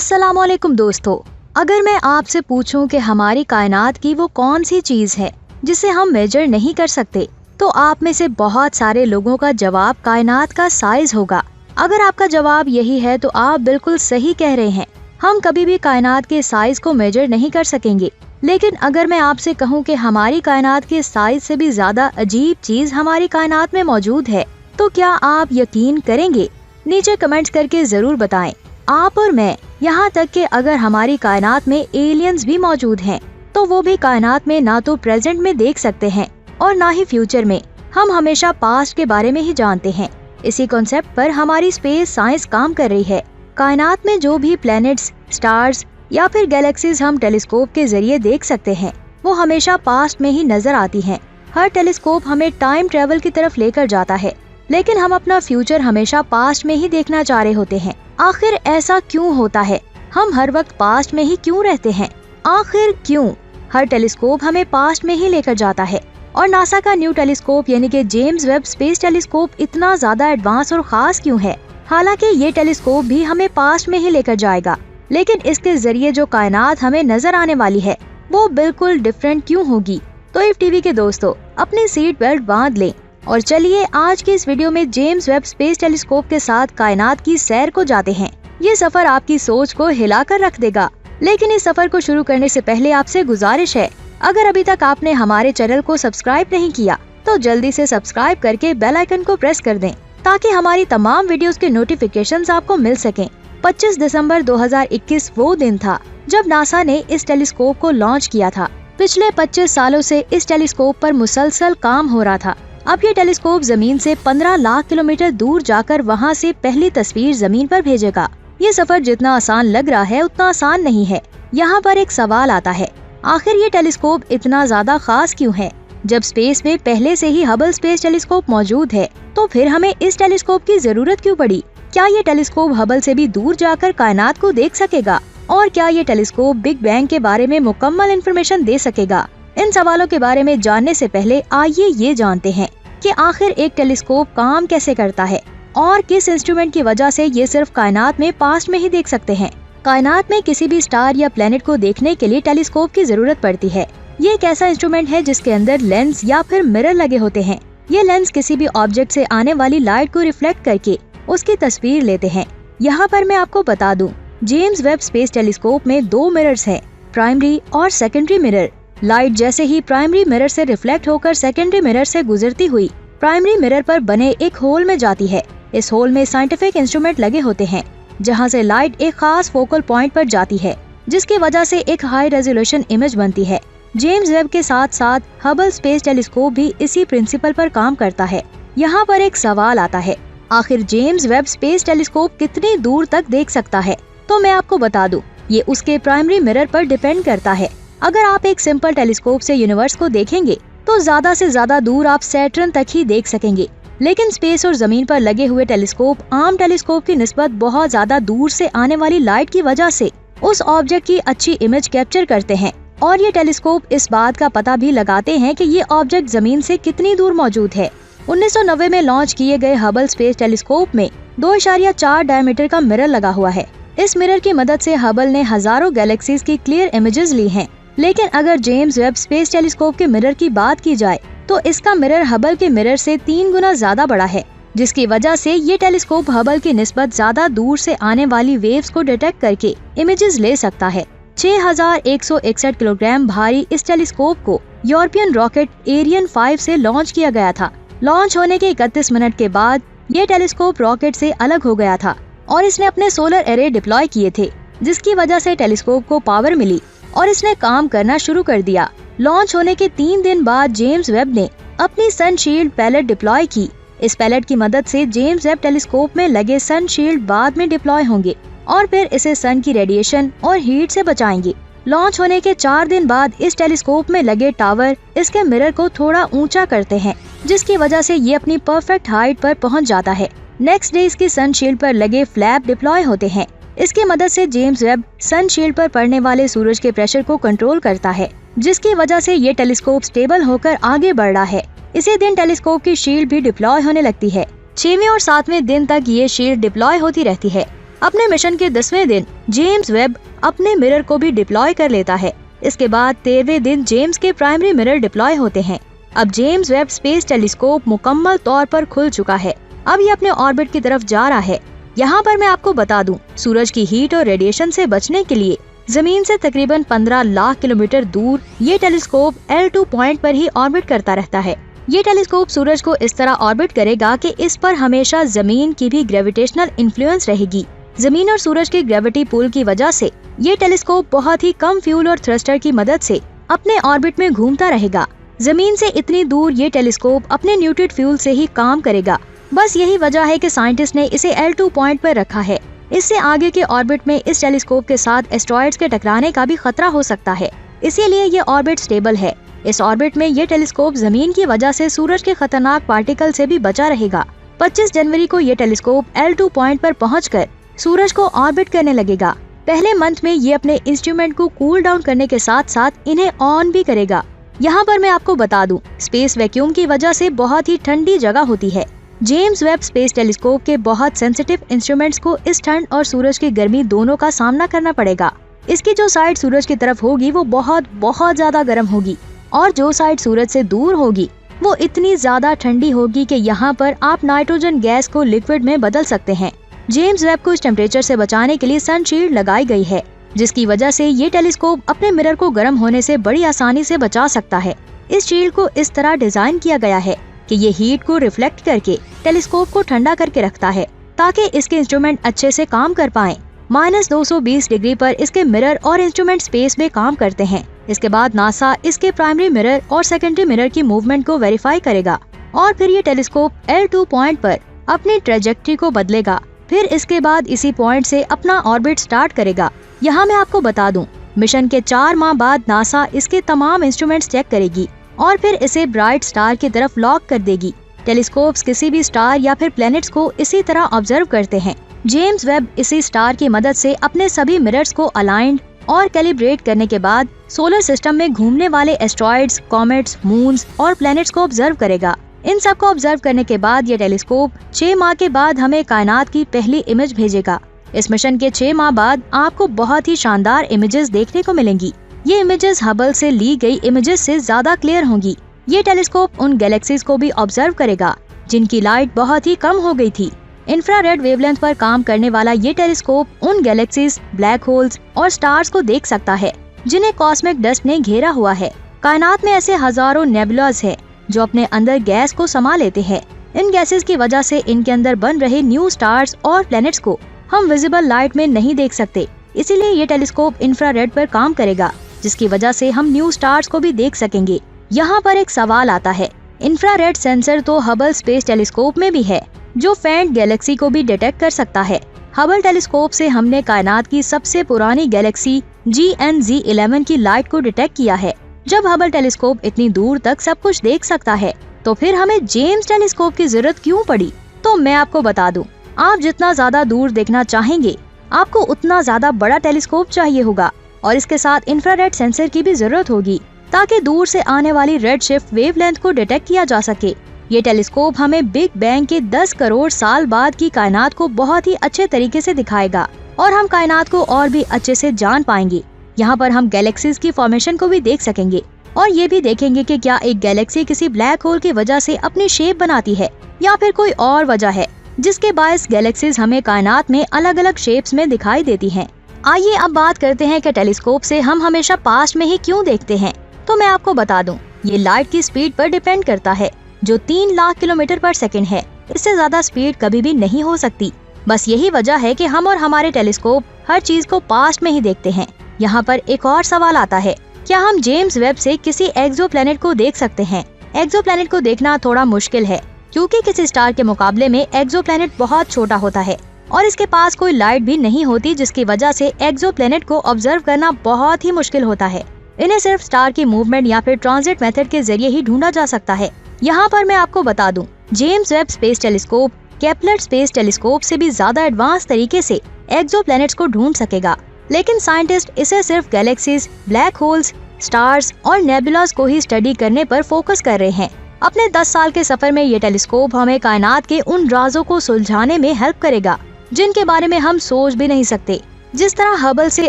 अस्सलामुअलैकुम दोस्तों, अगर मैं आपसे पूछूं कि हमारी कायनात की वो कौन सी चीज है जिसे हम मेजर नहीं कर सकते, तो आप में से बहुत सारे लोगों का जवाब कायनात का साइज होगा। अगर आपका जवाब यही है तो आप बिल्कुल सही कह रहे हैं। हम कभी भी कायनात के साइज को मेजर नहीं कर सकेंगे, लेकिन अगर मैं आपसे कहूं कि हमारी कायनात के साइज से भी ज्यादा अजीब चीज हमारी कायनात में मौजूद है, तो क्या आप यकीन करेंगे? नीचे कमेंट्स करके जरूर बताएं। आप और मैं, यहाँ तक कि अगर हमारी कायनात में एलियंस भी मौजूद हैं, तो वो भी कायनात में ना तो प्रेजेंट में देख सकते हैं और ना ही फ्यूचर में। हम हमेशा पास्ट के बारे में ही जानते हैं। इसी कॉन्सेप्ट पर हमारी स्पेस साइंस काम कर रही है। कायनात में जो भी प्लैनेट्स, स्टार्स या फिर गैलेक्सीज हम टेलीस्कोप के जरिए देख सकते हैं, वो हमेशा पास्ट में ही नजर आती हैं। हर टेलीस्कोप हमें टाइम ट्रेवल की तरफ लेकर जाता है, लेकिन हम अपना फ्यूचर हमेशा पास्ट में ही देखना चाह रहे होते हैं। आखिर ऐसा क्यों होता है? हम हर वक्त पास्ट में ही क्यों रहते हैं? आखिर क्यों? हर टेलीस्कोप हमें पास्ट में ही लेकर जाता है, और नासा का न्यू टेलीस्कोप यानी कि जेम्स वेब स्पेस टेलीस्कोप इतना ज्यादा एडवांस और खास क्यों है? हालांकि ये टेलीस्कोप भी हमें पास्ट में ही लेकर जाएगा, लेकिन इसके जरिए जो कायनात हमें नजर आने वाली है वो बिल्कुल डिफरेंट क्यों होगी? तो इफ टीवी के दोस्तों, अपनी सीट बेल्ट बांध लें और चलिए आज की इस वीडियो में जेम्स वेब स्पेस टेलीस्कोप के साथ कायनात की सैर को जाते हैं। ये सफर आपकी सोच को हिलाकर रख देगा। लेकिन इस सफर को शुरू करने से पहले आपसे गुजारिश है, अगर अभी तक आपने हमारे चैनल को सब्सक्राइब नहीं किया तो जल्दी से सब्सक्राइब करके बेल आइकन को प्रेस कर दें, ताकि हमारी तमाम वीडियोस के नोटिफिकेशंस आपको मिल सकें। 25 दिसंबर 2021 वो दिन था जब नासा ने इस टेलीस्कोप को लॉन्च किया था। पिछले 25 सालों से इस टेलीस्कोप पर मुसलसल काम हो रहा था। अब ये टेलीस्कोप जमीन से 15 लाख किलोमीटर दूर जाकर वहाँ से पहली तस्वीर जमीन पर भेजेगा। ये सफर जितना आसान लग रहा है उतना आसान नहीं है। यहाँ पर एक सवाल आता है, आखिर ये टेलीस्कोप इतना ज्यादा खास क्यों है? जब स्पेस में पहले से ही हबल स्पेस टेलीस्कोप मौजूद है, तो फिर हमें इस टेलीस्कोप की जरूरत क्यों पड़ी? क्या ये टेलीस्कोप हबल से भी दूर जाकर कायनात को देख सकेगा? और क्या ये टेलीस्कोप बिग बैंग के बारे में मुकम्मल इन्फॉर्मेशन दे सकेगा? इन सवालों के बारे में जानने से पहले आइए ये जानते हैं कि आखिर एक टेलीस्कोप काम कैसे करता है और किस इंस्ट्रूमेंट की वजह से ये सिर्फ कायनात में पास्ट में ही देख सकते हैं। कायनात में किसी भी स्टार या प्लेनेट को देखने के लिए टेलीस्कोप की जरूरत पड़ती है। ये एक ऐसा इंस्ट्रूमेंट है जिसके अंदर लेंस या फिर मिरर लगे होते हैं। ये लेंस किसी भी ऑब्जेक्ट से आने वाली लाइट को रिफ्लेक्ट करके उसकी तस्वीर लेते हैं। यहाँ पर मैं आपको बता दूं, जेम्स वेब स्पेस टेलीस्कोप में 2 मिरर्स हैं, प्राइमरी और सेकेंडरी मिरर। लाइट जैसे ही प्राइमरी मिरर से रिफ्लेक्ट होकर सेकेंडरी मिरर से गुजरती हुई प्राइमरी मिरर पर बने एक होल में जाती है। इस होल में साइंटिफिक इंस्ट्रूमेंट लगे होते हैं, जहां से लाइट एक खास फोकल पॉइंट पर जाती है, जिसकी वजह से एक हाई रेजोल्यूशन इमेज बनती है। जेम्स वेब के साथ साथ हबल स्पेस टेलीस्कोप भी इसी प्रिंसिपल पर काम करता है। यहाँ पर एक सवाल आता है, आखिर जेम्स वेब स्पेस टेलीस्कोप कितनी दूर तक देख सकता है? तो मैं आपको बता दूं, ये उसके प्राइमरी मिरर पर डिपेंड करता है। अगर आप एक सिंपल टेलीस्कोप से यूनिवर्स को देखेंगे तो ज्यादा से ज्यादा दूर आप सैटर्न तक ही देख सकेंगे, लेकिन स्पेस और जमीन पर लगे हुए टेलीस्कोप आम टेलीस्कोप की निस्बत बहुत ज्यादा दूर से आने वाली लाइट की वजह से उस ऑब्जेक्ट की अच्छी इमेज कैप्चर करते हैं। और ये टेलीस्कोप इस बात का पता भी लगाते हैं कि ये ऑब्जेक्ट जमीन से कितनी दूर मौजूद है। 1990 में लॉन्च किए गए हबल स्पेस टेलीस्कोप में 2.4 डायमीटर का मिरर लगा हुआ है। इस मिरर की मदद से हबल ने हजारों गैलेक्सीज की क्लियर इमेजेस ली हैं। लेकिन अगर जेम्स वेब स्पेस टेलीस्कोप के मिरर की बात की जाए तो इसका मिरर हबल के मिरर से 3 गुना ज्यादा बड़ा है, जिसकी वजह से ये टेलीस्कोप हबल की निस्बत ज्यादा दूर से आने वाली वेव्स को डिटेक्ट करके इमेजेस ले सकता है। 6161 किलोग्राम भारी इस टेलीस्कोप को यूरोपियन रॉकेट एरियन 5 से लॉन्च किया गया था। लॉन्च होने के 31 मिनट के बाद ये टेलीस्कोप रॉकेट से अलग हो गया था और इसने अपने सोलर एरे डिप्लॉय किए थे, जिसकी वजह से टेलीस्कोप को पावर मिली और इसने काम करना शुरू कर दिया। लॉन्च होने के 3 दिन बाद जेम्स वेब ने अपनी सनशील्ड पैलेट डिप्लॉय की। इस पैलेट की मदद से जेम्स वेब टेलीस्कोप में लगे सनशील्ड बाद में डिप्लॉय होंगे और फिर इसे सन की रेडिएशन और हीट से बचाएंगे। लॉन्च होने के 4 दिन बाद इस टेलीस्कोप में लगे टावर इसके मिरर को थोड़ा ऊंचा करते हैं, जिसकी वजह से ये अपनी परफेक्ट हाइट पर पहुंच जाता है। नेक्स्ट डे इसकी सनशील्ड पर लगे फ्लैप डिप्लॉय होते हैं। इसकी मदद से जेम्स वेब सनशील्ड पर पड़ने वाले सूरज के प्रेशर को कंट्रोल करता है, जिसकी वजह से ये टेलीस्कोप स्टेबल होकर आगे बढ़ रहा है। इसी दिन टेलीस्कोप की शील्ड भी डिप्लॉय होने लगती है। 6वें और 7वें दिन तक ये शील्ड डिप्लॉय होती रहती है। अपने मिशन के 10वें दिन जेम्स वेब अपने मिरर को भी डिप्लॉय कर लेता है। इसके बाद 13वें दिन जेम्स के प्राइमरी मिरर डिप्लॉय होते हैं। अब जेम्स वेब स्पेस टेलीस्कोप मुकम्मल तौर पर खुल चुका है। अब ये अपने ऑर्बिट की तरफ जा रहा है। यहाँ पर मैं आपको बता दूं, सूरज की हीट और रेडिएशन से बचने के लिए जमीन से तकरीबन 15 लाख किलोमीटर दूर ये टेलीस्कोप L2 पॉइंट पर ही ऑर्बिट करता रहता है। ये टेलीस्कोप सूरज को इस तरह ऑर्बिट करेगा कि इस पर हमेशा जमीन की भी ग्रेविटेशनल इन्फ्लुएंस रहेगी। जमीन और सूरज की ग्रेविटी पुल की वजह से ये टेलीस्कोप बहुत ही कम फ्यूल और थ्रस्टर की मदद से अपने ऑर्बिट में घूमता रहेगा। जमीन से इतनी दूर ये टेलीस्कोप अपने न्यूट्रिड फ्यूल से ही काम करेगा। बस यही वजह है कि साइंटिस्ट ने इसे L2 पॉइंट पर रखा है। इससे आगे के ऑर्बिट में इस टेलीस्कोप के साथ एस्ट्रॉइड्स के टकराने का भी खतरा हो सकता है, इसीलिए ये ऑर्बिट स्टेबल है। इस ऑर्बिट में ये टेलीस्कोप जमीन की वजह से सूरज के खतरनाक पार्टिकल से भी बचा रहेगा। 25 जनवरी को ये टेलीस्कोप L2 पॉइंट पर पहुंचकर सूरज को ऑर्बिट करने लगेगा। पहले मंथ में ये अपने इंस्ट्रूमेंट को कूल डाउन करने के साथ साथ इन्हें ऑन भी करेगा। यहाँ पर मैं आपको बता दूं, स्पेस वैक्यूम की वजह से बहुत ही ठंडी जगह होती है। जेम्स वेब स्पेस टेलीस्कोप के बहुत सेंसिटिव इंस्ट्रूमेंट्स को इस ठंड और सूरज की गर्मी दोनों का सामना करना पड़ेगा। इसकी जो साइड सूरज की तरफ होगी वो बहुत ज्यादा गर्म होगी और जो साइड सूरज से दूर होगी वो इतनी ज्यादा ठंडी होगी कि यहाँ पर आप नाइट्रोजन गैस को लिक्विड में बदल सकते हैं। जेम्स वेब को इस टेम्परेचर से बचाने के लिए सनशील्ड लगाई गई है, जिसकी वजह से ये टेलीस्कोप अपने मिरर को गर्म होने से बड़ी आसानी से बचा सकता है। इस शील्ड को इस तरह डिजाइन किया गया है कि ये हीट को रिफ्लेक्ट करके टेलीस्कोप को ठंडा करके रखता है ताकि इसके इंस्ट्रूमेंट अच्छे से काम कर पाएं। -220 डिग्री पर इसके मिरर और इंस्ट्रूमेंट स्पेस में काम करते हैं। इसके बाद नासा इसके प्राइमरी मिरर और सेकेंडरी मिरर की मूवमेंट को वेरीफाई करेगा और फिर ये टेलीस्कोप L2 पॉइंट पर अपनी ट्रेजेक्ट्री को बदलेगा। फिर इसके बाद इसी पॉइंट से अपना ऑर्बिट स्टार्ट करेगा। यहाँ मैं आपको बता दूं, मिशन के 4 माह बाद नासा इसके तमाम इंस्ट्रूमेंट्स चेक करेगी और फिर इसे ब्राइट स्टार की तरफ लॉक कर देगी। टेलीस्कोप्स किसी भी स्टार या फिर प्लैनेट्स को इसी तरह ऑब्जर्व करते हैं। जेम्स वेब इसी स्टार की मदद से अपने सभी मिरर्स को अलाइंड और कैलिब्रेट करने के बाद सोलर सिस्टम में घूमने वाले एस्ट्रॉइड्स, कॉमेट्स, मून्स और प्लैनेट्स को ऑब्जर्व करेगा। इन सब को ऑब्जर्व करने के बाद ये टेलीस्कोप 6 माह के बाद हमें कायनात की पहली इमेज भेजेगा। इस मिशन के 6 माह बाद आपको बहुत ही शानदार इमेजेस देखने को मिलेंगी। ये इमेजेस हबल से ली गई इमेजेस से ज्यादा क्लियर होंगी। ये टेलीस्कोप उन गैलेक्सीज को भी ऑब्जर्व करेगा जिनकी लाइट बहुत ही कम हो गई थी। इंफ्रारेड वेवलेंथ पर काम करने वाला ये टेलीस्कोप उन गैलेक्सीज, ब्लैक होल्स और स्टार्स को देख सकता है जिन्हें कॉस्मिक डस्ट ने घेरा हुआ है। कायनात में ऐसे हजारों नेबुलास हैं जो अपने अंदर गैस को समा लेते हैं। इन गैसेस की वजह से इनके अंदर बन रहे न्यू स्टार्स और प्लैनेट्स को हम विजिबल लाइट में नहीं देख सकते। इसीलिए ये टेलीस्कोप इंफ्रारेड पर काम करेगा, जिसकी वजह से हम न्यू स्टार्स को भी देख सकेंगे। यहाँ पर एक सवाल आता है, इंफ्रारेड सेंसर तो हबल स्पेस टेलीस्कोप में भी है जो फेंट गैलेक्सी को भी डिटेक्ट कर सकता है। हबल टेलीस्कोप से हमने कायनात की सबसे पुरानी गैलेक्सी GN-Z11 की लाइट को डिटेक्ट किया है। जब हबल टेलीस्कोप इतनी दूर तक सब कुछ देख सकता है तो फिर हमें जेम्स टेलीस्कोप की जरूरत क्यों पड़ी? तो मैं आपको बता दूं, आप जितना ज्यादा दूर देखना चाहेंगे आपको उतना ज्यादा बड़ा टेलीस्कोप चाहिए होगा और इसके साथ इंफ्रारेड सेंसर की भी जरूरत होगी ताकि दूर से आने वाली रेड शिफ्ट वेवलेंथ को डिटेक्ट किया जा सके। ये टेलीस्कोप हमें बिग बैंग के 10 करोड़ साल बाद की कायनात को बहुत ही अच्छे तरीके से दिखाएगा और हम कायनात को और भी अच्छे से जान पाएंगे। यहाँ पर हम गैलेक्सीज की फॉर्मेशन को भी देख सकेंगे और ये भी देखेंगे कि क्या एक गैलेक्सी किसी ब्लैक होल की वजह से अपनी शेप बनाती है या फिर कोई और वजह है जिसके बायस गैलेक्सीज हमें कायनात में अलग अलग शेप्स में दिखाई देती हैं। आइए अब बात करते हैं कि टेलीस्कोप से हम हमेशा पास्ट में ही क्यों देखते हैं। तो मैं आपको बता दूं, ये लाइट की स्पीड पर डिपेंड करता है जो 3 लाख किलोमीटर पर सेकंड है। इससे ज्यादा स्पीड कभी भी नहीं हो सकती। बस यही वजह है कि हम और हमारे टेलीस्कोप हर चीज को पास्ट में ही देखते हैं। यहाँ पर एक और सवाल आता है, क्या हम जेम्स वेब से किसी एक्सोप्लैनेट को देख सकते हैं? एक्सोप्लैनेट को देखना थोड़ा मुश्किल है क्योंकि किसी स्टार के मुकाबले में एक्सोप्लैनेट बहुत छोटा होता है और इसके पास कोई लाइट भी नहीं होती, जिसकी वजह से एक्सोप्लैनेट को ऑब्जर्व करना बहुत ही मुश्किल होता है। इन्हें सिर्फ स्टार की मूवमेंट या फिर ट्रांजिट मेथड के जरिए ही ढूंढा जा सकता है। यहाँ पर मैं आपको बता दूं, James Webb space telescope Kepler space telescope से भी ज्यादा एडवांस तरीके से एक्सोप्लैनेट्स को ढूंढ सकेगा, लेकिन साइंटिस्ट इसे सिर्फ गैलेक्सीज, ब्लैक होल्स, स्टार्स और नेबुलास को ही स्टडी करने पर फोकस कर रहे हैं। अपने 10 साल के सफर में ये टेलीस्कोप हमें कायनात के उन राजों को सुलझाने में हेल्प करेगा जिनके बारे में हम सोच भी नहीं सकते। जिस तरह हबल से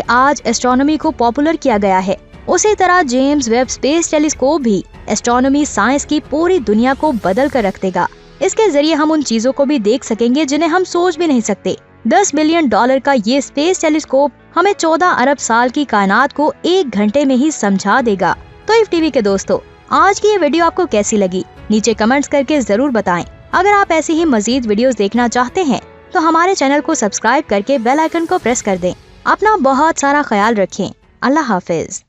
आज एस्ट्रोनॉमी को पॉपुलर किया गया है, उसी तरह जेम्स वेब स्पेस टेलीस्कोप भी एस्ट्रोनॉमी साइंस की पूरी दुनिया को बदल कर रख देगा। इसके जरिए हम उन चीजों को भी देख सकेंगे जिन्हें हम सोच भी नहीं सकते। $10 बिलियन का ये स्पेस टेलीस्कोप हमें 14 अरब साल की कायनात को 1 घंटे में ही समझा देगा। तो इफ टीवी के दोस्तों, आज की ये वीडियो आपको कैसी लगी, नीचे कमेंट्स करके जरूर बताएं। अगर आप ऐसी ही मजीद वीडियोस देखना चाहते हैं तो हमारे चैनल को सब्सक्राइब करके बेल आइकन को प्रेस कर दें। अपना बहुत सारा ख्याल रखें। अल्लाह हाफिज।